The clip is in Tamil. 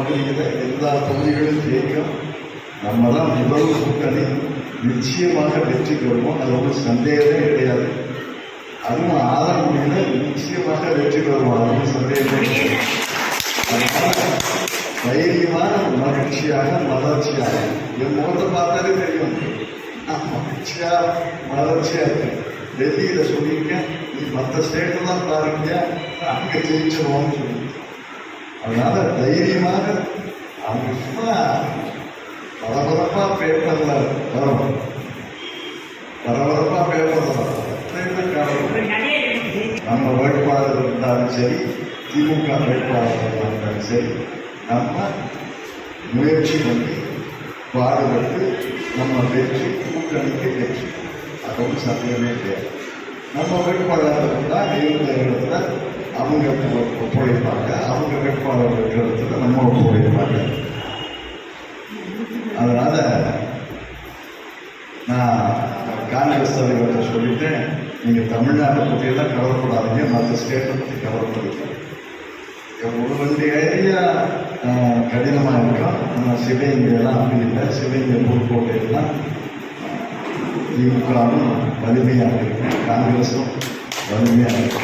பகுதியில் எல்லா தொகுதிகளும் ஜெயிக்கும். நம்ம தான் முதல் கூட்டணி, நிச்சயமாக வெற்றி பெறுவோம். அது ஒரு சந்தேகமே கிடையாது. அதுவும் ஆலங்குடியில் நிச்சயமாக வெற்றி பெறுவோம், அதுவும் சந்தேகமே கிடையாது. அதனால தைரியமான, மகிழ்ச்சியாக, மலர்ச்சியாக, என் முகத்தை பார்த்தாலே தெரியும் நான் மகிழ்ச்சியா மலர்ச்சியா இருக்கேன். டெல்லியில சொல்லியிருக்கேன், நீ மற்ற ஸ்டேட்ல தான் பாருங்க, அங்க ஜெயிச்சிருவோம்னு சொல்லி. அதனால தைரியமாக அவங்க சும்மா பரபரப்பா பேப்பர்ல வரும், பரபரப்பா பேப்பர்ல வரும். நம்ம வேட்பாளர் இருந்தாலும் சரி, திமுக வேட்பாளர் இருந்தாலும் சரி, நம்ம முயற்சி பண்ணி பாடுபட்டு நம்ம வெற்றி, கூட்டணிக்கு வெற்றி, அதுவும் சந்தேகமே கிடையாது. நம்ம வேட்பாளர் இருந்தால் இருந்த இடத்துல அவங்க ஒப்படைப்பாங்க, அவங்க வேட்பாளர் இருக்கிற இடத்துல நம்ம ஒப்படைப்பாங்க. அதனால நான் காங்கிரஸ் தலைவர்கிட்ட சொல்லிட்டேன், நீங்கள் தமிழ்நாட்டை பற்றியெல்லாம் கவலைப்படாதீங்க, மற்ற ஸ்டேட்டை பற்றி கவலைப்படுங்க. ஒரு ரெண்டு ஏரியா கடினமாக இருக்கும், ஆனால் சிவகங்கையெல்லாம் அப்படி இல்லை. சிவகங்கை, புதுக்கோட்டையெல்லாம் திமுகவும் வலிமையாக இருக்கு, காங்கிரஸும் வலிமையாக இருக்கு.